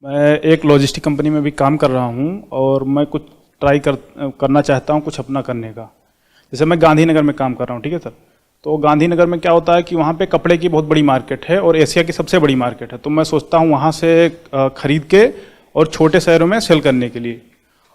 मैं एक logistic company में भी काम कर रहा हूँ और मैं कुछ ट्राई करना चाहता हूँ कुछ अपना करने का। जैसे मैं गांधीनगर में काम कर रहा हूँ, ठीक है सर। तो गांधीनगर में क्या होता है कि वहाँ पे कपड़े की बहुत बड़ी मार्केट है और एशिया की सबसे बड़ी मार्केट है। तो मैं सोचता हूँ वहाँ से खरीद के और छोटे शहरों में सेल करने के लिए।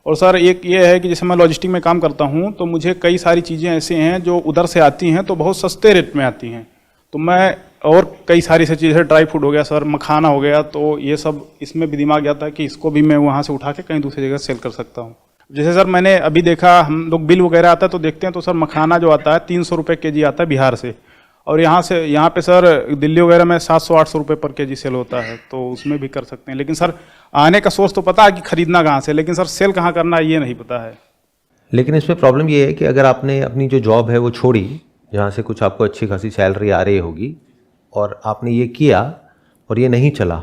और सर एक ये है कि जैसे मैं लॉजिस्टिक में काम करता हूँ तो मुझे कई सारी चीज़ें ऐसी हैं जो उधर से आती हैं तो बहुत सस्ते रेट में आती हैं। तो मैं और कई सारी से चीज़ें, ड्राई फ्रूट हो गया सर, मखाना हो गया, तो ये सब इसमें भी दिमाग आता है कि इसको भी मैं वहाँ से उठा के कहीं दूसरी जगह सेल कर सकता हूँ। जैसे सर मैंने अभी देखा, हम लोग बिल वगैरह आता है तो देखते हैं तो सर मखाना जो आता है 300 रुपये के जी आता है बिहार से, और यहाँ पे सर दिल्ली वगैरह में 700-800 रुपये पर के जी सेल होता है। तो उसमें भी कर सकते हैं। लेकिन सर आने का सोर्स तो पता है कि खरीदना कहाँ से, लेकिन सर सेल कहाँ करना है ये नहीं पता है। लेकिन इसमें प्रॉब्लम ये है कि अगर आपने अपनी जो जॉब है वो छोड़ी, जहाँ से कुछ आपको अच्छी खासी सैलरी आ रही होगी, और आपने ये किया और ये नहीं चला,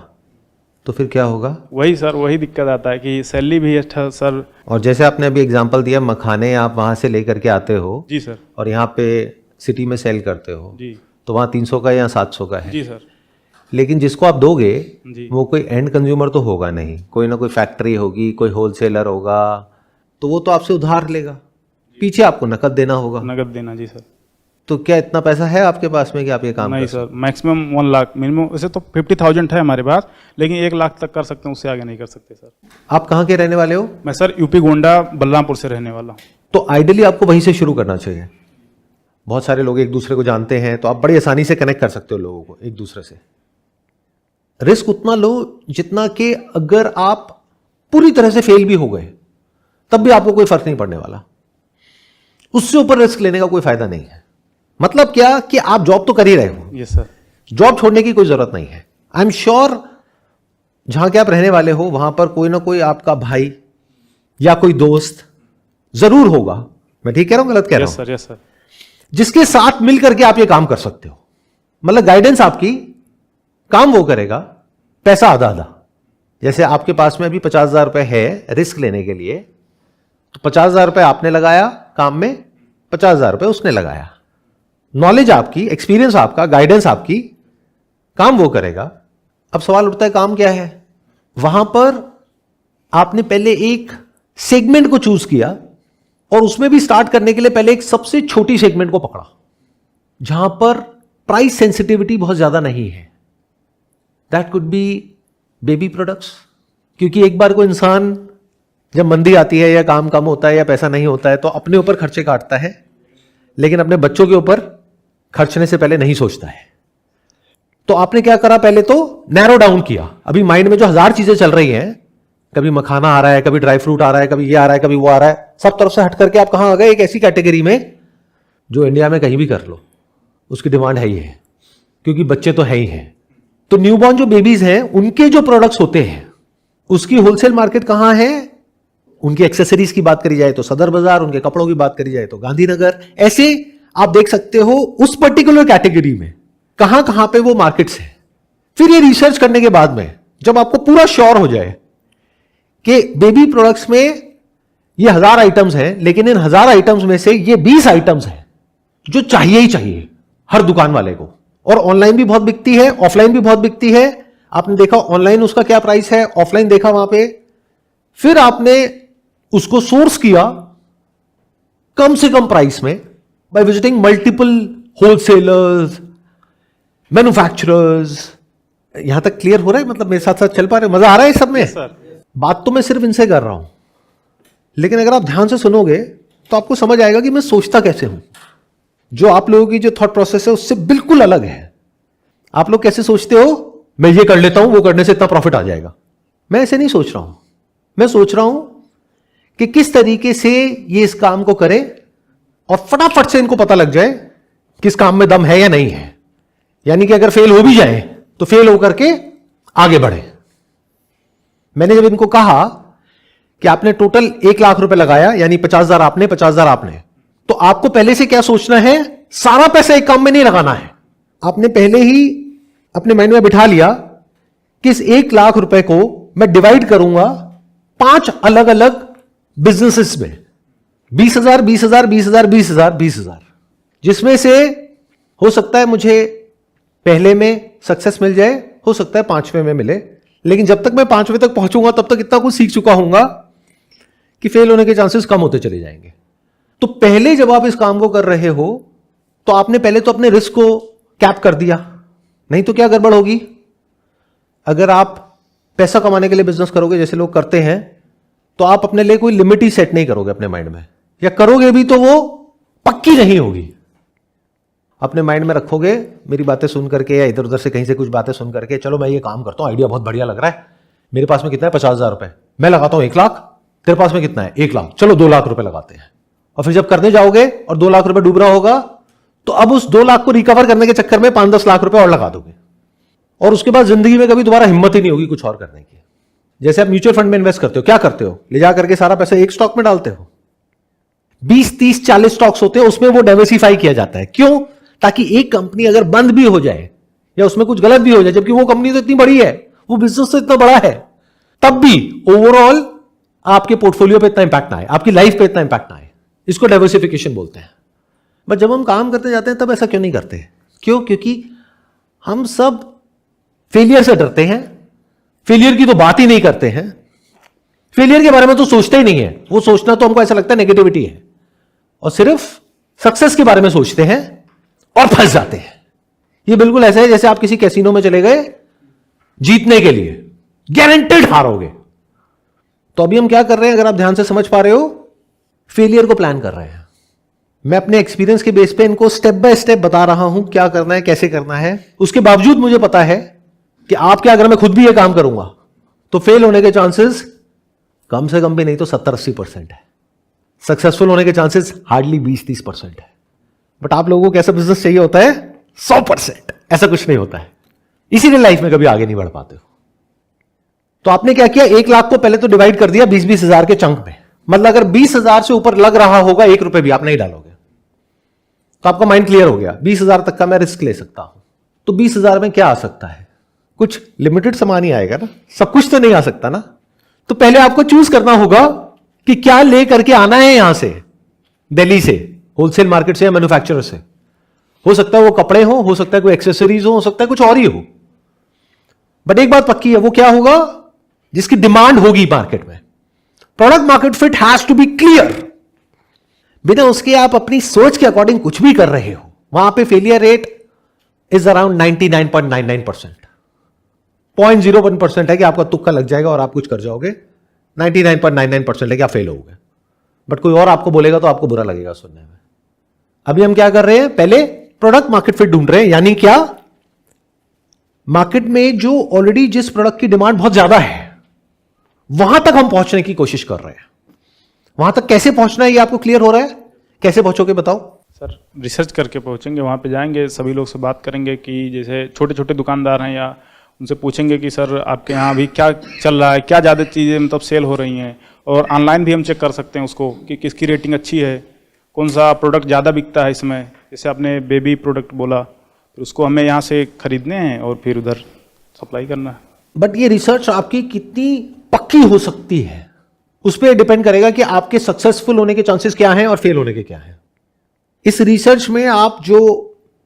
तो फिर क्या होगा? वही सर, वही दिक्कत आता है कि सैलरी भी अच्छा सर। और जैसे आपने अभी एग्जांपल दिया, मखाने आप वहाँ से लेकर के आते हो जी सर, और यहाँ पे सिटी में सेल करते हो जी, तो वहाँ 300 का या 700 का है। जी सर। लेकिन जिसको आप दोगे जी, वो कोई एंड कंज्यूमर तो होगा नहीं, कोई ना कोई फैक्ट्री होगी, कोई होलसेलर होगा, तो वो तो आपसे उधार लेगा, पीछे आपको नकद देना होगा। नगद देना। जी सर। तो क्या इतना पैसा है आपके पास में कि आप ये काम नहीं कर सर, मैक्सिमम 1 लाख, मिनिमम वैसे तो 50,000 है हमारे पास, लेकिन 1 लाख तक कर सकते हैं, उससे आगे नहीं कर सकते सर। आप कहाँ के रहने वाले हो? मैं सर यूपी गोंडा बलरामपुर से रहने वाला हूँ। तो आइडियली आपको वहीं से शुरू करना चाहिए। बहुत सारे लोग एक दूसरे को जानते हैं, तो आप बड़ी आसानी से कनेक्ट कर सकते हो लोगों को एक दूसरे से। रिस्क उतना लो जितना कि अगर आप पूरी तरह से फेल भी हो गए तब भी आपको कोई फर्क नहीं पड़ने वाला। उससे ऊपर रिस्क लेने का कोई फायदा नहीं है। मतलब क्या कि आप जॉब तो कर ही रहे हो। Yes sir. जॉब छोड़ने की कोई जरूरत नहीं है। आई एम श्योर जहां के आप रहने वाले हो वहां पर कोई ना कोई आपका भाई या कोई दोस्त जरूर होगा। मैं ठीक कह रहा हूं, गलत कह रहा हूं? Yes sir, yes sir. जिसके साथ मिल करके आप ये काम कर सकते हो। मतलब गाइडेंस आपकी, काम वो करेगा, पैसा आधा आधा। जैसे आपके पास में अभी 50,000 रुपए है रिस्क लेने के लिए, तो 50,000 रुपए आपने लगाया काम में, 50,000 रुपए उसने लगाया। नॉलेज आपकी, एक्सपीरियंस आपका, गाइडेंस आपकी, काम वो करेगा। अब सवाल उठता है काम क्या है? वहां पर आपने पहले एक सेगमेंट को चूज किया और उसमें भी स्टार्ट करने के लिए पहले एक सबसे छोटी सेगमेंट को पकड़ा जहां पर प्राइस सेंसिटिविटी बहुत ज्यादा नहीं है। That could be baby products. क्योंकि एक बार कोई इंसान जब मंदी आती है या काम कम होता है या पैसा नहीं होता है तो अपने ऊपर खर्चे काटता है, लेकिन अपने बच्चों के ऊपर खर्चने से पहले नहीं सोचता है। तो आपने क्या करा? पहले तो नैरो डाउन किया। अभी माइंड में जो 1000 चीजें चल रही हैं, कभी मखाना आ रहा है, कभी ड्राई फ्रूट आ रहा है, कभी ये आ रहा है, कभी वो आ रहा है, सब तरफ से हट करके आप कहां आ गए? एक ऐसी कैटेगरी में जो इंडिया में कहीं भी कर लो उसकी डिमांड है ही है, क्योंकि बच्चे तो है ही हैं। तो न्यूबॉर्न जो बेबीज हैं उनके जो प्रोडक्ट्स होते हैं उसकी होलसेल मार्केट कहां है? उनकी एक्सेसरीज की बात करी जाए तो सदर बाजार, उनके कपड़ों की बात करी जाए तो गांधीनगर। ऐसे आप देख सकते हो उस पर्टिकुलर कैटेगरी में कहां कहां पे वो मार्केट्स हैं। फिर ये रिसर्च करने के बाद में जब आपको पूरा श्योर हो जाए कि बेबी प्रोडक्ट्स में ये 1000 आइटम्स हैं, लेकिन इन 1000 आइटम्स में से ये 20 आइटम्स हैं जो चाहिए ही चाहिए हर दुकान वाले को, और ऑनलाइन भी बहुत बिकती है, ऑफलाइन भी बहुत बिकती है। आपने देखा ऑनलाइन उसका क्या प्राइस है, ऑफलाइन देखा वहां पे, फिर आपने उसको सोर्स किया कम से कम प्राइस में by visiting multiple wholesalers, manufacturers. यहां तक क्लियर हो रहा है? मतलब मेरे साथ साथ चल पा रहे? मजा आ रहा है सब में? सर बात तो मैं सिर्फ इनसे कर रहा हूं, लेकिन अगर आप ध्यान से सुनोगे तो आपको समझ आएगा कि मैं सोचता कैसे हूं। जो आप लोगों की जो थॉट प्रोसेस है उससे बिल्कुल अलग है। आप लोग कैसे सोचते हो? मैं ये कर लेता हूं, वो करने से इतना प्रॉफिट आ जाएगा। मैं ऐसे नहीं सोच रहा हूं। मैं सोच रहा हूं कि किस तरीके से ये इस काम को करें और फटाफट से इनको पता लग जाए कि इस काम में दम है या नहीं है। यानी कि अगर फेल हो भी जाए तो फेल होकर के आगे बढ़े। मैंने जब इनको कहा कि आपने टोटल 1 लाख रुपए लगाया, यानी 50,000 आपने, 50,000 आपने, तो आपको पहले से क्या सोचना है? सारा पैसा एक काम में नहीं लगाना है। आपने पहले ही अपने माइंड में बिठा लिया कि इस 1 लाख रुपए को मैं डिवाइड करूंगा 5 अलग अलग बिजनेसेस में, 20,000, 20,000, 20,000, 20,000, 20,000, जिसमें से हो सकता है मुझे पहले में सक्सेस मिल जाए, हो सकता है 5वें में मिले, लेकिन जब तक मैं 5वें तक पहुंचूंगा तब तक इतना कुछ सीख चुका हूंगा कि फेल होने के चांसेस कम होते चले जाएंगे। तो पहले जब आप इस काम को कर रहे हो तो आपने पहले तो अपने रिस्क को कैप कर दिया, नहीं तो क्या गड़बड़ होगी। अगर आप पैसा कमाने के लिए बिजनेस करोगे जैसे लोग करते हैं, तो आप अपने लिए कोई लिमिट ही सेट नहीं करोगे अपने माइंड में, या करोगे भी तो वो पक्की नहीं होगी। अपने माइंड में रखोगे मेरी बातें सुन करके या इधर उधर से कहीं से कुछ बातें सुन करके, चलो मैं ये काम करता हूं, आइडिया बहुत बढ़िया लग रहा है, मेरे पास में कितना है 50,000 रुपए, मैं लगाता हूं 1 लाख, तेरे पास में कितना है 1 लाख, चलो 2 लाख रुपए लगाते हैं। और फिर जब करने जाओगे और 2 लाख रुपए डूब रहा होगा तो अब उस 2 लाख को रिकवर करने के चक्कर में 5-10 लाख रुपए और लगा दोगे, और उसके बाद जिंदगी में कभी दोबारा हिम्मत ही नहीं होगी कुछ और करने की। जैसे आप म्यूचुअल फंड में इन्वेस्ट करते हो, क्या करते हो, ले जा करके सारा पैसा एक स्टॉक में डालते हो। 20, 30, 40 स्टॉक्स होते हैं, उसमें वो डाइवर्सिफाई किया जाता है। क्यों? ताकि एक कंपनी अगर बंद भी हो जाए या उसमें कुछ गलत भी हो जाए, जबकि वो कंपनी तो इतनी बड़ी है, वो बिजनेस तो इतना बड़ा है, तब भी ओवरऑल आपके पोर्टफोलियो पे इतना इंपैक्ट ना आए, आपकी लाइफ पे इतना इंपैक्ट ना आए। इसको डाइवर्सिफिकेशन बोलते हैं। बट जब हम काम करते जाते हैं तब ऐसा क्यों नहीं करते? क्यों? क्योंकि हम सब फेलियर से डरते हैं, फेलियर की तो बात ही नहीं करते हैं, फेलियर के बारे में तो सोचते ही नहीं है। वो सोचना तो हमको ऐसा लगता है नेगेटिविटी है, और सिर्फ सक्सेस के बारे में सोचते हैं और फंस जाते हैं। ये बिल्कुल ऐसा है जैसे आप किसी कैसीनो में चले गए जीतने के लिए, गारंटेड हारोगे। तो अभी हम क्या कर रहे हैं, अगर आप ध्यान से समझ पा रहे हो, फेलियर को प्लान कर रहे हैं। मैं अपने एक्सपीरियंस के बेस पे इनको स्टेप बाय स्टेप बता रहा हूं क्या करना है, कैसे करना है। उसके बावजूद मुझे पता है कि आप क्या, अगर मैं खुद भी ये काम करूंगा तो फेल होने के चांसेस कम से कम भी नहीं तो 70-80% है। सक्सेसफुल होने के चांसेस हार्डली 20-30% है। बट आप लोगों को कैसा बिजनेस चाहिए होता है? 100%। ऐसा कुछ नहीं होता है, इसीलिए लाइफ में कभी आगे नहीं बढ़ पाते हो। तो आपने क्या किया, 1 लाख को पहले तो डिवाइड कर दिया 20-20 हजार के चंक में। मतलब अगर 20,000 से ऊपर लग रहा होगा 1 रुपए भी आप नहीं डालोगे, तो आपका माइंड क्लियर हो गया 20,000 तक का मैं रिस्क ले सकता हूं। तो 20,000 में क्या आ सकता है? कुछ लिमिटेड सामान ही आएगा ना, सब कुछ तो नहीं आ सकता ना। तो पहले आपको चूज करना होगा कि क्या ले करके आना है यहां से, दिल्ली से, होलसेल मार्केट से या मैन्युफैक्चरर से। हो सकता है वो कपड़े हो सकता है कोई एक्सेसरीज हो सकता है कुछ और ही हो। बट एक बात पक्की है, वो क्या होगा जिसकी डिमांड होगी मार्केट में। Product market fit has to be clear. बिना उसके आप अपनी सोच के अकॉर्डिंग कुछ भी कर रहे हो, वहां पे फेलियर रेट इज अराउंड 99.99%। 0.01% है कि आपका तुक्का लग जाएगा और आप कुछ कर जाओगे। 99.99% है कि आप फेल होगे। बट कोई और आपको बोलेगा तो आपको बुरा लगेगा सुनने में। अभी हम क्या कर रहे हैं, पहले प्रोडक्ट मार्केट फिट ढूंढ रहे हैं। यानी क्या, मार्केट में जो ऑलरेडी जिस प्रोडक्ट की डिमांड बहुत ज्यादा है वहां तक हम पहुंचने की कोशिश कर रहे हैं। वहां तक कैसे पहुंचना है ये आपको क्लियर हो रहा है? कैसे पहुंचोगे बताओ? सर रिसर्च करके पहुंचेंगे, वहाँ पे जाएंगे, सभी लोग से बात करेंगे कि जैसे छोटे छोटे दुकानदार हैं, या उनसे पूछेंगे कि सर आपके यहाँ अभी क्या चल रहा है, क्या ज़्यादा चीज़ें मतलब सेल हो रही हैं। और ऑनलाइन भी हम चेक कर सकते हैं उसको कि किसकी रेटिंग अच्छी है, कौन सा प्रोडक्ट ज़्यादा बिकता है इसमें। जैसे आपने बेबी प्रोडक्ट बोला, तो उसको हमें यहाँ से खरीदने हैं और फिर उधर सप्लाई करना है। बट ये रिसर्च आपकी कितनी पक्की हो सकती है उस पर डिपेंड करेगा कि आपके सक्सेसफुल होने के चांसेस क्या हैं और फेल होने के क्या हैं। इस रिसर्च में आप जो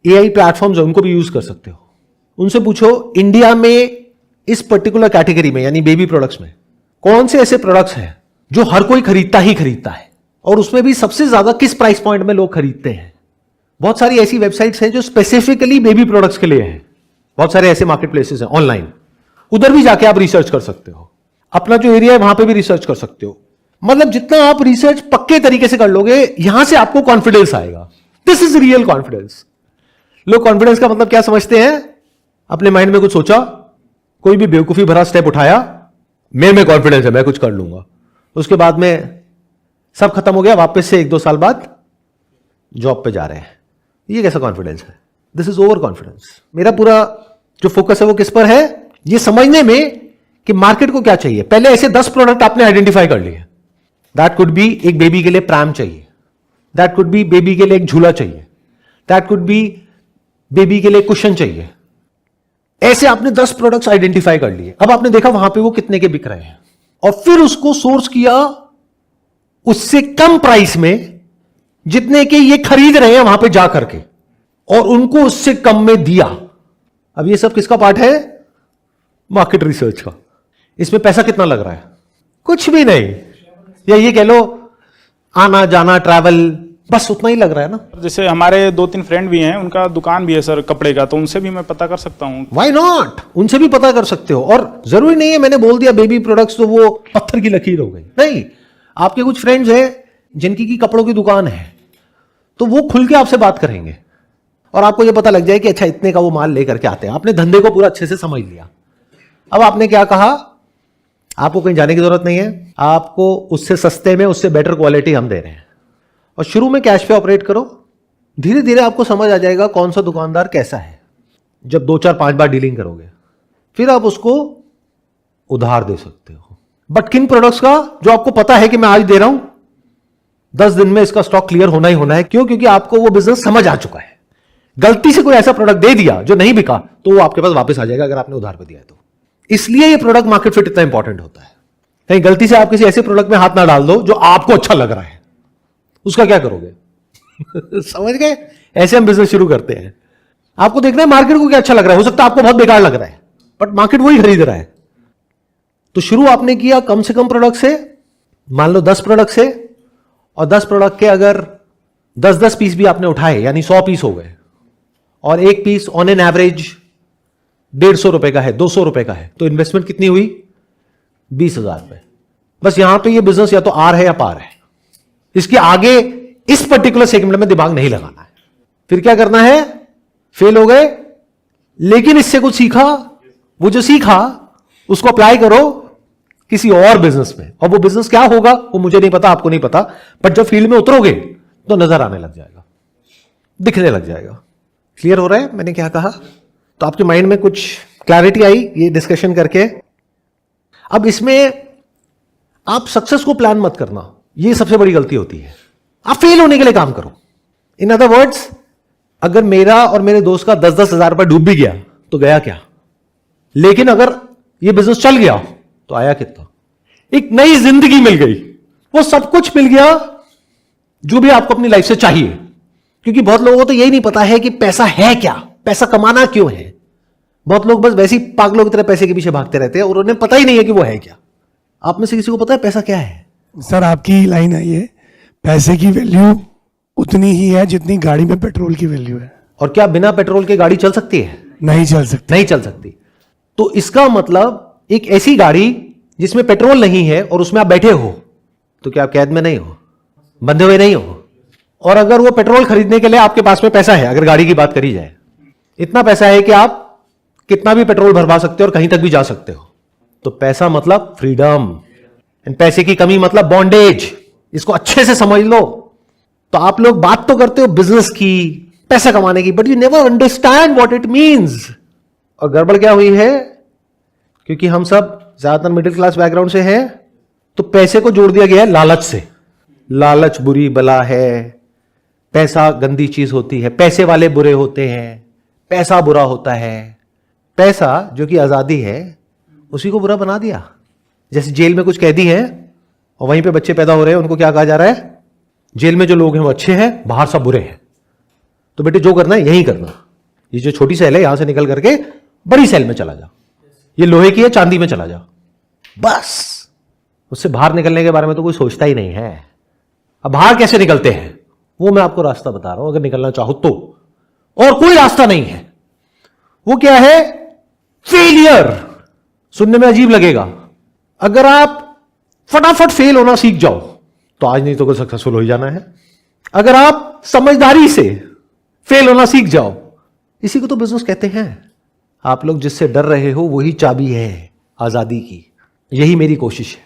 एआई प्लेटफॉर्म्स हैं उनको भी यूज कर सकते हो। उनसे पूछो इंडिया में इस पर्टिकुलर कैटेगरी में यानी बेबी प्रोडक्ट्स में कौन से ऐसे प्रोडक्ट्स हैं जो हर कोई खरीदता ही खरीदता है, और उसमें भी सबसे ज्यादा किस प्राइस पॉइंट में लोग खरीदते हैं। बहुत सारी ऐसी वेबसाइट्स हैं जो स्पेसिफिकली बेबी प्रोडक्ट्स के लिए हैं। बहुत सारे ऐसे मार्केट प्लेसेस हैं ऑनलाइन, उधर भी जाके आप रिसर्च कर सकते हो। अपना जो एरिया है वहां पे भी रिसर्च कर सकते हो। मतलब जितना आप रिसर्च पक्के तरीके से कर लोगे, यहां से आपको कॉन्फिडेंस आएगा। This is real confidence. लोग कॉन्फिडेंस का मतलब क्या समझते हैं? अपने माइंड में कुछ सोचा, कोई भी बेवकूफी भरा स्टेप उठाया, मेरे में कॉन्फिडेंस है मैं कुछ कर लूंगा, उसके बाद में सब खत्म हो गया, वापस से 1-2 साल बाद जॉब पे जा रहे हैं। ये कैसा कॉन्फिडेंस है? This is over confidence. मेरा पूरा जो फोकस है वो किस पर है? ये समझने में कि मार्केट को क्या चाहिए। पहले ऐसे 10 प्रोडक्ट आपने आइडेंटिफाई कर लिए। दैट कुड बी एक बेबी के लिए प्रैम चाहिए, दैट कुड बी बेबी के लिए एक झूला चाहिए, दैट कुड बी बेबी के लिए कुशन चाहिए। ऐसे आपने 10 प्रोडक्ट्स आइडेंटिफाई कर लिए। अब आपने देखा वहां पे वो कितने के बिक रहे हैं, और फिर उसको सोर्स किया उससे कम प्राइस में जितने के ये खरीद रहे हैं वहां पे जा करके, और उनको उससे कम में दिया। अब ये सब किसका पार्ट है? मार्केट रिसर्च का। इसमें पैसा कितना लग रहा है? कुछ भी नहीं, या ये कह लो आना जाना ट्रैवल, बस उतना ही लग रहा है ना। जैसे हमारे 2-3 फ्रेंड भी हैं, उनका दुकान भी है सर कपड़े का, तो उनसे भी मैं पता कर सकता हूँ। व्हाई नॉट, उनसे भी पता कर सकते हो। और जरूरी नहीं है मैंने बोल दिया बेबी प्रोडक्ट्स तो वो पत्थर की लकीर हो गई, नहीं। आपके कुछ फ्रेंड्स हैं जिनकी की कपड़ों की दुकान है, तो वो खुल के आपसे बात करेंगे और आपको ये पता लग जाए कि अच्छा इतने का वो माल लेकर के आते हैं। आपने धंधे को पूरा अच्छे से समझ लिया। अब आपने क्या कहा, आपको कहीं जाने की जरूरत नहीं है, आपको उससे सस्ते में उससे बेटर क्वालिटी हम दे रहे हैं, और शुरू में कैश पे ऑपरेट करो। धीरे धीरे आपको समझ आ जाएगा कौन सा दुकानदार कैसा है। जब 2 4 5 बार डीलिंग करोगे फिर आप उसको उधार दे सकते हो। बट किन प्रोडक्ट्स का जो आपको पता है कि मैं आज दे रहा हूं 10 दिन में इसका स्टॉक क्लियर होना ही होना है। क्यों? क्योंकि आपको वो बिजनेस समझ आ चुका है। गलती से कोई ऐसा प्रोडक्ट दे दिया जो नहीं बिका तो वो आपके पास वापस आ जाएगा अगर आपने उधार पे दिया है तो। इसलिए ये प्रोडक्ट मार्केट फिट इतना इंपॉर्टेंट होता है। कहीं गलती से आप किसी ऐसे प्रोडक्ट में हाथ ना डाल दो जो आपको अच्छा लग रहा है, उसका क्या करोगे? समझ गए? ऐसे हम बिजनेस शुरू करते हैं। आपको देखना है मार्केट को क्या अच्छा लग रहा है। हो सकता है आपको बहुत बेकार लग रहा है बट मार्केट वही खरीद रहा है। तो शुरू आपने किया कम से कम प्रोडक्ट से, मान लो 10 प्रोडक्ट से, और 10 प्रोडक्ट के अगर 10-10 पीस भी आपने उठाए यानी 100 पीस हो गए, और एक पीस ऑन एन एवरेज 150 रुपए का है, 200 रुपए का है, तो इन्वेस्टमेंट कितनी हुई? 20,000 रुपए। बस यहां पे ये बिजनेस या तो आर है या पार है। इसके आगे इस पर्टिकुलर सेगमेंट में दिमाग नहीं लगाना है। फिर क्या करना है? फेल हो गए लेकिन इससे कुछ सीखा, वो जो सीखा उसको अप्लाई करो किसी और बिजनेस में, और वो बिजनेस क्या होगा वो मुझे नहीं पता, आपको नहीं पता, बट जब फील्ड में उतरोगे तो नजर आने लग जाएगा, दिखने लग जाएगा। क्लियर हो रहा है मैंने क्या कहा? तो आपके माइंड में कुछ क्लैरिटी आई ये डिस्कशन करके? अब इसमें आप सक्सेस को प्लान मत करना, ये सबसे बड़ी गलती होती है। आप फेल होने के लिए काम करो। इन अदर वर्ड्स, अगर मेरा और मेरे दोस्त का 10-10 हजार रुपया डूब भी गया तो गया क्या, लेकिन अगर ये बिजनेस चल गया तो आया कितना? एक नई जिंदगी मिल गई, वो सब कुछ मिल गया जो भी आपको अपनी लाइफ से चाहिए। क्योंकि बहुत लोगों को तो यही नहीं पता है कि पैसा है क्या, पैसा कमाना क्यों है। बहुत लोग बस वैसे ही पागलों की तरह पैसे के पीछे भागते रहते हैं और उन्हें पता ही नहीं है कि वो है क्या। आप में से किसी को पता है पैसा क्या है? सर आपकी लाइन है ये, पैसे की वैल्यू उतनी ही है जितनी गाड़ी में पेट्रोल की वैल्यू है। और क्या बिना पेट्रोल के गाड़ी चल सकती है? नहीं चल सकती। नहीं चल सकती। तो इसका मतलब एक ऐसी गाड़ी जिसमें पेट्रोल नहीं है और उसमें आप बैठे हो तो क्या आप कैद में नहीं हो, बंधे हुए नहीं हो? और अगर वो पेट्रोल खरीदने के लिए आपके पास में पैसा है, अगर गाड़ी की बात करी जाए, इतना पैसा है कि आप कितना भी पेट्रोल भरवा सकते हो और कहीं तक भी जा सकते हो, तो पैसा मतलब फ्रीडम, एंड पैसे की कमी मतलब बॉन्डेज। इसको अच्छे से समझ लो। तो आप लोग बात तो करते हो बिजनेस की, पैसा कमाने की, but you never understand what it means. और गड़बड़ क्या हुई है? क्योंकि हम सब ज्यादातर मिडिल क्लास बैकग्राउंड से हैं, तो पैसे को जोड़ दिया गया है लालच से। लालच बुरी बला है, पैसा गंदी चीज होती है, पैसे वाले बुरे होते हैं, पैसा बुरा होता है। पैसा जो कि आजादी है उसी को बुरा बना दिया। जैसे जेल में कुछ कैदी है और वहीं पे बच्चे पैदा हो रहे हैं, उनको क्या कहा जा रहा है? जेल में जो लोग हैं वो अच्छे हैं, बाहर सब बुरे हैं। तो बेटे जो करना है यही करना। ये जो छोटी सेल है यहां से निकल करके बड़ी सेल में चला जा, ये लोहे की है चांदी में चला जा, बस। उससे बाहर निकलने के बारे में तो कोई सोचता ही नहीं है। अब बाहर कैसे निकलते हैं वो मैं आपको रास्ता बता रहा हूं, अगर निकलना चाहो तो। और कोई रास्ता नहीं है। वो क्या है? फेलियर। सुनने में अजीब लगेगा। अगर आप फटाफट फेल होना सीख जाओ तो आज नहीं तो कल सक्सेसफुल हो ही जाना है। अगर आप समझदारी से फेल होना सीख जाओ, इसी को तो बिजनेस कहते हैं। आप लोग जिससे डर रहे हो वही चाबी है आजादी की। यही मेरी कोशिश है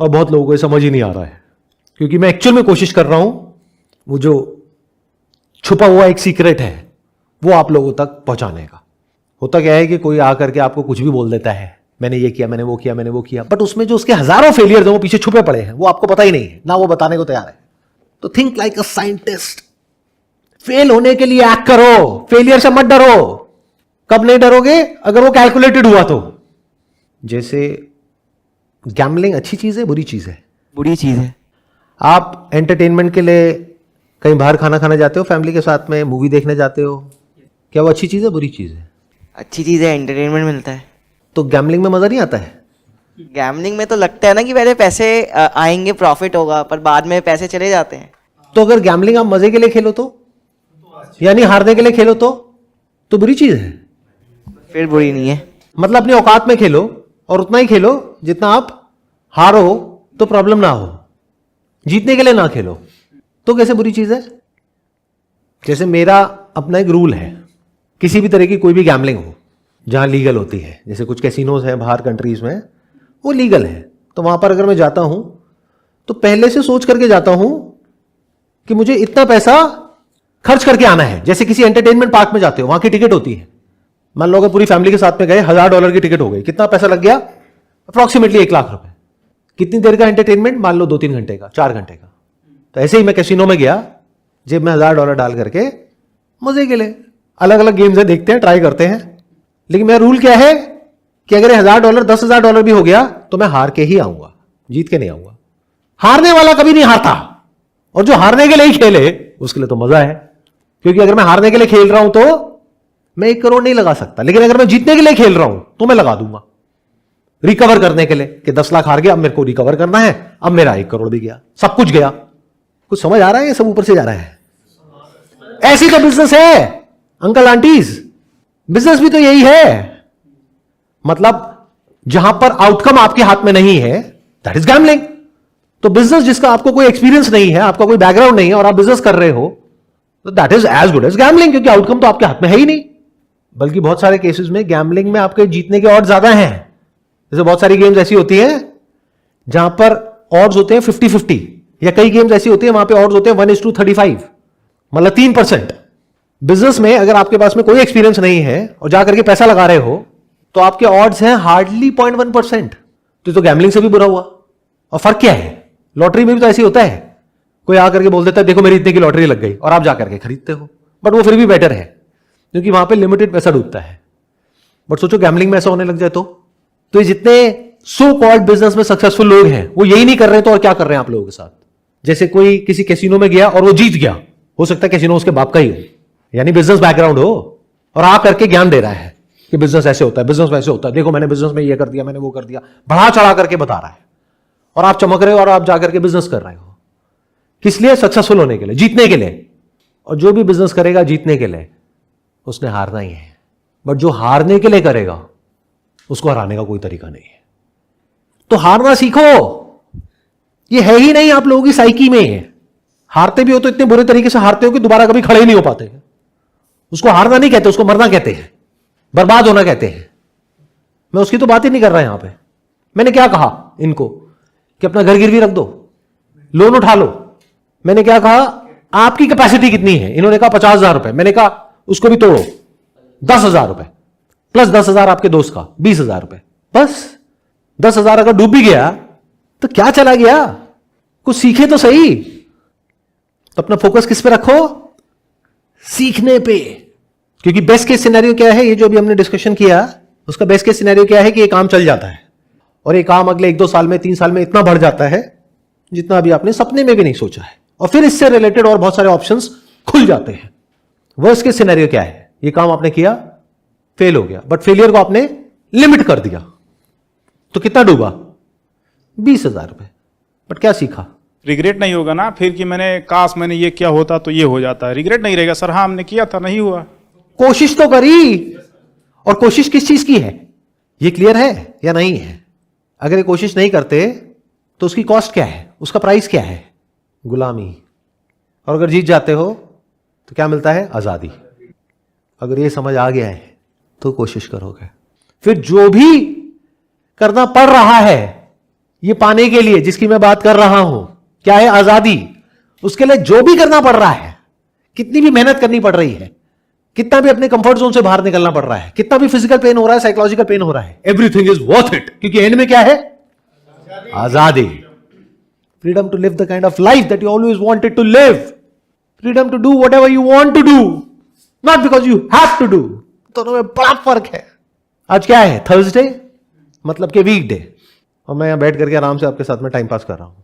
और बहुत लोगों को ये समझ ही नहीं आ रहा है, क्योंकि मैं एक्चुअल में कोशिश कर रहा हूं वो जो छुपा हुआ एक सीक्रेट है वो आप लोगों तक पहुंचाने का। होता क्या है कि कोई आकर के आपको कुछ भी बोल देता है, मैंने ये किया, मैंने वो किया, मैंने वो किया, बट उसमें जो उसके हजारों फेलियर वो पीछे छुपे पड़े हैं वो आपको पता ही नहीं है, ना वो बताने को तैयार है। तो think like a scientist. Fail होने के लिए एक्ट करो, फेलियर से मत डरो। कब नहीं डरोगे? अगर वो कैलकुलेटेड हुआ तो। जैसे गैम्बलिंग अच्छी चीज है बुरी चीज है? बुरी चीज है। आप एंटरटेनमेंट के लिए कहीं बाहर खाना खाने जाते हो, फैमिली के साथ में मूवी देखने जाते हो, क्या वो अच्छी चीज है बुरी चीज है? अच्छी चीज है, एंटरटेनमेंट मिलता है। तो गैम्बलिंग में मजा नहीं आता है? गैमलिंग में तो लगता है ना कि पहले पैसे आएंगे, प्रॉफिट होगा, पर बाद में पैसे चले जाते हैं। तो अगर गैम्बलिंग आप मजे के लिए खेलो तो, यानी हारने के लिए खेलो तो बुरी चीज है। फिर बुरी नहीं है। मतलब अपनी औकात में खेलो और उतना ही खेलो जितना आप हारो तो प्रॉब्लम ना हो। जीतने के लिए ना खेलो तो कैसे बुरी चीज है। जैसे मेरा अपना एक रूल है, किसी भी तरह की कोई भी गैम्बलिंग हो जहां लीगल होती है, जैसे कुछ कैसीनोज हैं बाहर कंट्रीज में, वो लीगल है, तो वहां पर अगर मैं जाता हूं तो पहले से सोच करके जाता हूं कि मुझे इतना पैसा खर्च करके आना है। जैसे किसी एंटरटेनमेंट पार्क में जाते हो, वहां की टिकट होती है, मान लो अगर पूरी फैमिली के साथ में गए, $1000 की टिकट हो गई, कितना पैसा लग गया, अप्रोक्सीमेटली 1 लाख रुपए। कितनी देर का एंटरटेनमेंट, मान लो 2-3 घंटे का, 4 घंटे का। तो ऐसे ही मैं कैसीनो में गया, जेब में $1000 डाल करके मजे के लिए, अलग अलग गेम्स है, देखते हैं, ट्राई करते हैं। लेकिन मेरा रूल क्या है कि अगर $1000 $10,000 भी हो गया तो मैं हार के ही आऊंगा, जीत के नहीं आऊंगा। हारने वाला कभी नहीं हारता, और जो हारने के लिए ही खेले उसके लिए तो मजा है। क्योंकि अगर मैं हारने के लिए खेल रहा हूं तो मैं 1 करोड़ नहीं लगा सकता, लेकिन अगर मैं जीतने के लिए खेल रहा हूं तो मैं लगा दूंगा, रिकवर करने के लिए कि 10 लाख हार गया, अब मेरे को रिकवर करना है, अब मेरा 1 करोड़ भी गया, सब कुछ गया। कुछ समझ आ रहा है, ये सब ऊपर से जा रहा है। ऐसी तो बिजनेस है अंकल आंटीज, बिजनेस भी तो यही है। मतलब जहां पर आउटकम आपके हाथ में नहीं है, दैट इज गैम्बलिंग। तो बिजनेस जिसका आपको कोई एक्सपीरियंस नहीं है, आपका कोई बैकग्राउंड नहीं है और आप बिजनेस कर रहे हो, तो that is as good as gambling, क्योंकि आउटकम तो आपके हाथ में है ही नहीं। बल्कि बहुत सारे केसेस में गैम्बलिंग में आपके जीतने के ऑड्स ज्यादा हैं। जैसे बहुत सारी गेम्स ऐसी होती हैं जहां पर ऑड्स होते हैं 50-50, या कई गेम्स ऐसी होती है वहां पे ऑड्स होते हैं 1:35, मतलब 3%। बिजनेस में अगर आपके पास में कोई एक्सपीरियंस नहीं है और जाकर के पैसा लगा रहे हो तो आपके ऑड्स हैं हार्डली 0.1%। तो गैम्बलिंग से भी बुरा हुआ। और फर्क क्या है, लॉटरी में भी तो ऐसे होता है, कोई आकर के बोल देता है देखो मेरी इतने की लॉटरी लग गई, और आप जाकर के खरीदते हो, बट वो फिर भी बेटर है क्योंकि वहां पे लिमिटेड पैसा डूबता है। बट सोचो गैम्बलिंग में ऐसा होने लग जाए तो ये जितने सो कॉल्ड बिजनेस में सक्सेसफुल लोग हैं वो यही नहीं कर रहे, तो और क्या कर रहे हैं आप लोगों के साथ। जैसे कोई किसी कैसीनो में गया और वो जीत गया, हो सकता है कैसीनो उसके बाप का ही हो, यानी बिजनेस बैकग्राउंड हो, और आ करके ज्ञान दे रहा है कि बिजनेस ऐसे होता है, बिजनेस वैसे होता है, देखो मैंने बिजनेस में ये कर दिया, मैंने वो कर दिया, बढ़ा चढ़ा करके बता रहा है, और आप चमक रहे हो और आप जाकर के बिजनेस कर रहे हो। किस लिए? सक्सेसफुल होने के लिए, जीतने के लिए। और जो भी बिजनेस करेगा जीतने के लिए, उसने हारना ही है। बट जो हारने के लिए करेगा उसको हराने का कोई तरीका नहीं है। तो हारना सीखो, ये है ही नहीं आप लोगों की साइकी में। हारते भी हो तो इतने बुरे तरीके से हारते हो कि दोबारा कभी खड़े ही नहीं हो पाते। उसको हारना नहीं कहते, उसको मरना कहते हैं, बर्बाद होना कहते हैं। मैं उसकी तो बात ही नहीं कर रहा यहां पे। मैंने क्या कहा इनको कि अपना घर गिरवी रख दो, लोन उठा लो। मैंने क्या कहा, आपकी कैपेसिटी कितनी है? इन्होंने कहा 50,000 रुपए। मैंने कहा उसको भी तोड़ो, 10,000 रुपए प्लस 10,000 आपके दोस्त का, 20,000 रुपए। बस 10,000 अगर डूब भी गया तो क्या चला गया? कुछ सीखे तो सही। तो अपना फोकस किस पे रखो? सीखने पे। क्योंकि बेस्ट केस सिनेरियो क्या है, ये जो अभी हमने डिस्कशन किया, उसका बेस्ट केस सिनेरियो क्या है कि ये काम चल जाता है और ये काम अगले 1-2 साल में, 3 साल में इतना बढ़ जाता है जितना अभी आपने सपने में भी नहीं सोचा है, और फिर इससे रिलेटेड और बहुत सारे ऑप्शंस खुल जाते हैं। वर्स्ट केस सिनेरियो क्या है? ये काम आपने किया, फेल हो गया, बट फेलियर को आपने लिमिट कर दिया, तो कितना डूबा? 20,000 रुपए। बट क्या सीखा? रिग्रेट नहीं होगा ना फिर कि मैंने काश मैंने ये किया होता तो ये हो जाता है। रिग्रेट नहीं रहेगा, सर हाँ हमने किया था, नहीं हुआ। कोशिश तो करी, और कोशिश किस चीज की है ये क्लियर है या नहीं है? अगर ये कोशिश नहीं करते तो उसकी कॉस्ट क्या है, उसका प्राइस क्या है? गुलामी। और अगर जीत जाते हो तो क्या मिलता है? आजादी। अगर ये समझ आ गया है तो कोशिश करोगे। फिर जो भी करना पड़ रहा है ये पाने के लिए, जिसकी मैं बात कर रहा हूं, क्या है? आजादी। उसके लिए जो भी करना पड़ रहा है, कितनी भी मेहनत करनी पड़ रही है, कितना भी अपने कंफर्ट जोन से बाहर निकलना पड़ रहा है, कितना भी फिजिकल पेन हो रहा है, साइकोलॉजिकल पेन हो रहा है, एवरीथिंग इज वर्थ इट। क्योंकि एंड में क्या है? आजादी। Freedom to live the kind of life that you always wanted to live. Freedom to do whatever you want to do, not because you have to do. दोनों में बड़ा फर्क है। आज क्या है? थर्सडे, मतलब कि वीक डे, और मैं यहां बैठ करके आराम से आपके साथ में टाइम पास कर रहा हूं।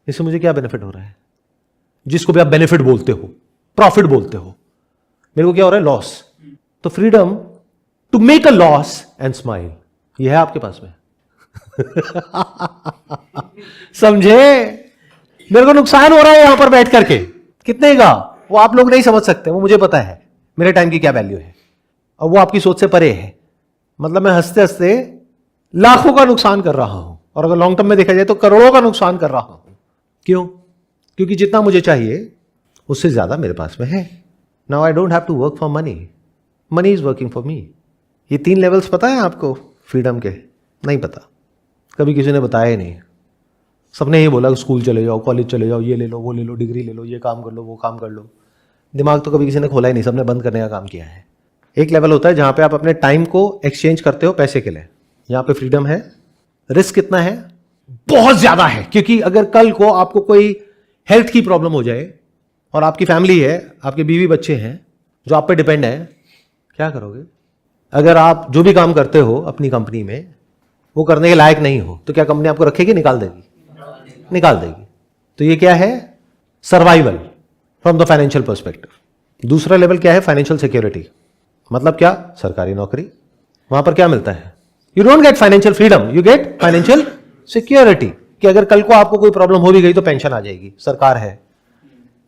इससे मुझे क्या बेनिफिट हो रहा है? जिसको भी आप बेनिफिट बोलते हो, प्रॉफिट बोलते हो, मेरे को क्या हो रहा है? लॉस। तो freedom to make a loss and smile, ये है आपके पास में। समझे? मेरे को नुकसान हो रहा है यहां पर बैठ करके, कितने का वो आप लोग नहीं समझ सकते, वो मुझे पता है मेरे टाइम की क्या वैल्यू है, और वो आपकी सोच से परे है। मतलब मैं हंसते हंसते लाखों का नुकसान कर रहा हूं, और अगर लॉन्ग टर्म में देखा जाए तो करोड़ों का नुकसान कर रहा हूं। क्यों? क्योंकि जितना मुझे चाहिए उससे ज्यादा मेरे पास में है। Now I don't have to work for money, money is working for me. ये 3 लेवल्स पता है आपको फ्रीडम के? नहीं पता, कभी किसी ने बताया ही नहीं। सबने ये बोला स्कूल चले जाओ, कॉलेज चले जाओ, ये ले लो, वो ले लो, डिग्री ले लो, ये काम कर लो, वो काम कर लो। दिमाग तो कभी किसी ने खोला ही नहीं, सबने बंद करने का काम किया है। एक लेवल होता है जहां पे आप अपने टाइम को एक्सचेंज करते हो पैसे के लिए, यहां पे फ्रीडम है। रिस्क कितना है? बहुत ज्यादा है, क्योंकि अगर कल को आपको कोई हेल्थ की प्रॉब्लम हो जाए और आपकी फैमिली है, आपके बीवी बच्चे हैं जो आप पे डिपेंड है, क्या करोगे? अगर आप जो भी काम करते हो अपनी कंपनी में वो करने के लायक नहीं हो तो क्या कंपनी आपको रखेगी? निकाल देगी, निकाल देगी। तो ये क्या है? Survival from the financial perspective. दूसरा लेवल क्या है? Financial security. मतलब क्या? सरकारी नौकरी। वहां पर क्या मिलता है? You don't get financial freedom, you get financial security, कि अगर कल को आपको कोई प्रॉब्लम हो भी गई तो पेंशन आ जाएगी, सरकार है,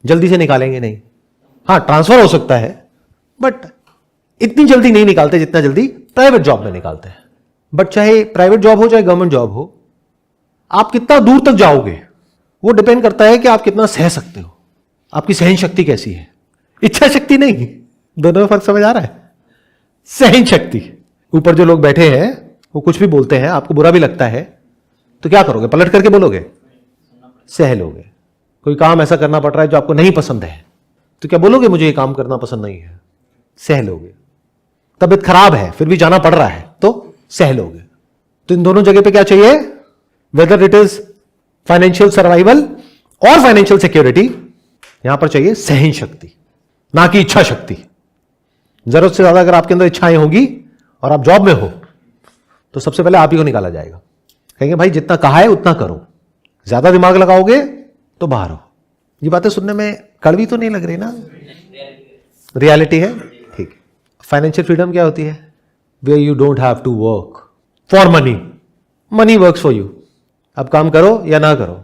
जल्दी से निकालेंगे नहीं। हाँ, ट्रांसफर हो सकता है, बट इतनी जल्दी नहीं निकालते जितना जल्दी प्राइवेट जॉब में निकालते हैं। बट चाहे प्राइवेट जॉब हो चाहे गवर्नमेंट जॉब हो, आप कितना दूर तक जाओगे वो डिपेंड करता है कि आप कितना सह सकते हो, आपकी सहन शक्ति कैसी है। इच्छा शक्ति नहीं, दोनों में फर्क समझ आ रहा है? सहन शक्ति। ऊपर जो लोग बैठे हैं वो कुछ भी बोलते हैं, आपको बुरा भी लगता है तो क्या करोगे? पलट करके बोलोगे? सह लोगे। कोई काम ऐसा करना पड़ रहा है जो आपको नहीं पसंद है तो क्या बोलोगे मुझे ये काम करना पसंद नहीं है? सह लोगे। तबीयत खराब है फिर भी जाना पड़ रहा है तो सह लोगे। तो इन दोनों जगह पे क्या चाहिए? Whether it is financial survival और फाइनेंशियल सिक्योरिटी, यहां पर चाहिए सहन शक्ति, ना कि इच्छा शक्ति। जरूरत से ज्यादा अगर आपके अंदर इच्छाएं होगी और आप जॉब में हो तो सबसे पहले आप ही को निकाला जाएगा। कहेंगे भाई जितना कहा है उतना करो, ज्यादा दिमाग लगाओगे तो बाहर हो। ये बातें सुनने में कड़वी तो नहीं लग रही ना? रियलिटी है। ठीक। फाइनेंशियल फ्रीडम क्या होती है? Where you don't have to work for money, money works for you. अब काम करो या ना करो,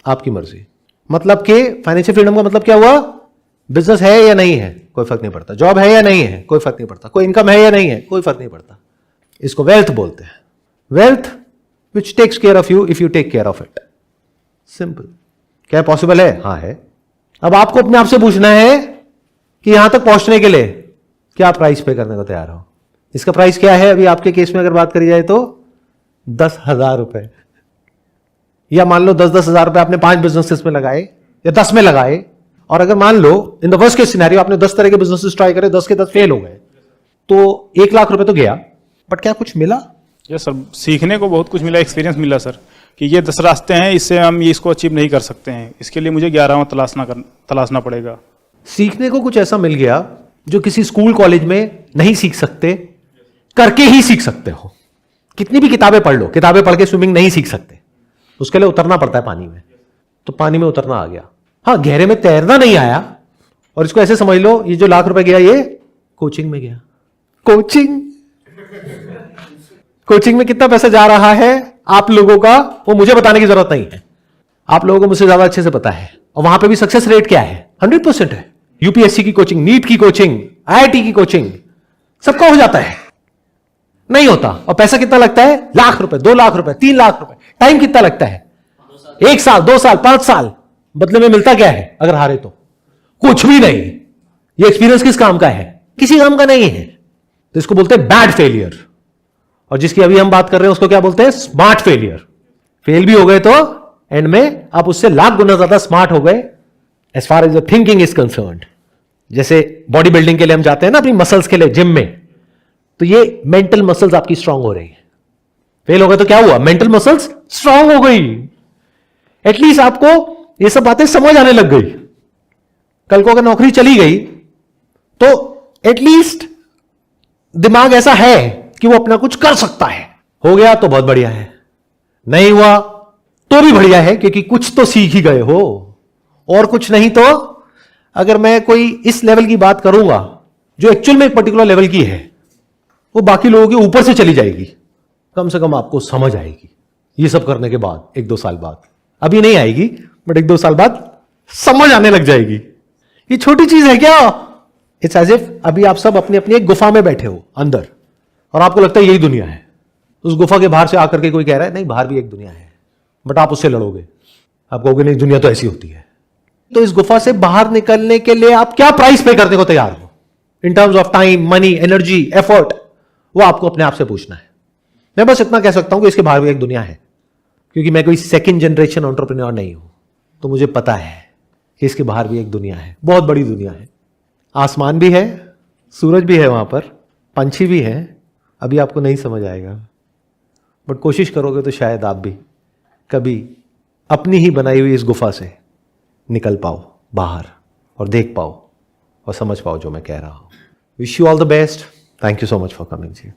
आपकी मर्जी। मतलब कि फाइनेंशियल फ्रीडम का मतलब क्या हुआ? बिजनेस है या नहीं है कोई फर्क नहीं पड़ता, जॉब है या नहीं है कोई फर्क नहीं पड़ता, कोई इनकम है या नहीं है कोई फर्क नहीं पड़ता। इसको वेल्थ बोलते हैं। Wealth which takes care of you if you take care of it. Simple. क्या पॉसिबल है? हाँ है। अब आपको अपने आप से पूछना है कि यहां तक पहुंचने के लिए क्या प्राइस पे करने को तैयार हो। इसका प्राइस क्या है? अभी आपके केस में अगर बात करी जाए तो 10,000 रुपए, या मान लो 10-10 हजार रुपए आपने 5 बिजनेसेस में लगाए या 10 में लगाए, और अगर मान लो in the worst case scenario आपने 10 तरह के बिजनेसेस ट्राई करे, 10 के 10 फेल हो गए, तो 1 लाख रुपए तो गया, बट क्या कुछ मिला? यस सर, सीखने को बहुत कुछ मिला, एक्सपीरियंस मिला सर, कि ये 10 रास्ते हैं, इससे हम ये इसको अचीव नहीं कर सकते हैं, इसके लिए मुझे 11वां तलाशना पड़ेगा। सीखने को कुछ ऐसा मिल गया जो किसी स्कूल कॉलेज में नहीं सीख सकते, करके ही सीख सकते हो। कितनी भी किताबें पढ़ लो, किताबें पढ़ के स्विमिंग नहीं सीख सकते, उसके लिए उतरना पड़ता है पानी में। तो पानी में उतरना आ गया। हाँ, गहरे में तैरना नहीं आया, और इसको ऐसे समझ लो, ये जो लाख रुपए गया ये कोचिंग में गया। कोचिंग में कितना पैसा जा रहा है आप लोगों का, वो मुझे बताने की जरूरत नहीं है, आप लोगों को मुझसे ज्यादा अच्छे से पता है। और वहां पे भी सक्सेस रेट क्या है? 100% है। यूपीएससी की कोचिंग, नीट की कोचिंग, आईआईटी की कोचिंग, सबका हो जाता है? नहीं होता। और पैसा कितना लगता है? लाख रुपए, 2 लाख रुपए, 3 लाख रुपए। टाइम कितना लगता है? 1 साल, 2 साल, 5 साल। बदले में मिलता क्या है अगर हारे तो? कुछ भी नहीं। ये एक्सपीरियंस किस काम का है? किसी काम का नहीं है। तो इसको बोलते हैं बैड फेलियर, और जिसकी अभी हम बात कर रहे हैं उसको क्या बोलते हैं? Smart failure. फेल भी हो गए तो एंड में आप उससे लाख गुना ज्यादा स्मार्ट हो गए as far as the thinking is concerned. जैसे बॉडी बिल्डिंग के लिए हम जाते हैं ना अपनी मसल्स के लिए जिम में, तो ये मेंटल मसल्स आपकी स्ट्रांग हो रही है। फेल हो गए तो क्या हुआ? मेंटल मसल्स स्ट्रांग हो गई। एटलीस्ट आपको ये सब बातें समझ आने लग गई। कल को अगर नौकरी चली गई तो एटलीस्ट दिमाग ऐसा है कि वो अपना कुछ कर सकता है। हो गया तो बहुत बढ़िया है, नहीं हुआ तो भी बढ़िया है, क्योंकि कुछ तो सीख ही गए हो। और कुछ नहीं तो अगर मैं कोई इस लेवल की बात करूंगा जो एक्चुअल में एक पर्टिकुलर लेवल की है, वो बाकी लोगों के ऊपर से चली जाएगी, कम से कम आपको समझ आएगी। ये सब करने के बाद 1-2 साल बाद, अभी नहीं आएगी बट 1-2 साल बाद समझ आने लग जाएगी। ये छोटी चीज है क्या? इट्स एज इफ अभी आप सब अपनी अपनी एक गुफा में बैठे हो अंदर, और आपको लगता है यही दुनिया है। उस गुफा के बाहर से आकर के कोई कह रहा है नहीं बाहर भी एक दुनिया है, बट आप उससे लड़ोगे, आप कहोगे नहीं दुनिया तो ऐसी होती है। तो इस गुफा से बाहर निकलने के लिए आप क्या प्राइस पे करने को तैयार हो in terms of time, money, energy, effort, वो आपको अपने आप से पूछना है। मैं बस इतना कह सकता हूं कि इसके बाहर भी एक दुनिया है, क्योंकि मैं कोई सेकंड जनरेशन एंटरप्रेन्योर नहीं हूं, तो मुझे पता है कि इसके बाहर भी एक दुनिया है, बहुत बड़ी दुनिया है। आसमान भी है, सूरज भी है वहां पर, पंछी भी है। अभी आपको नहीं समझ आएगा, बट कोशिश करोगे तो शायद आप भी कभी अपनी ही बनाई हुई इस गुफा से निकल पाओ बाहर और देख पाओ और समझ पाओ जो मैं कह रहा हूं। Wish you all the best. Thank you so much for coming ji.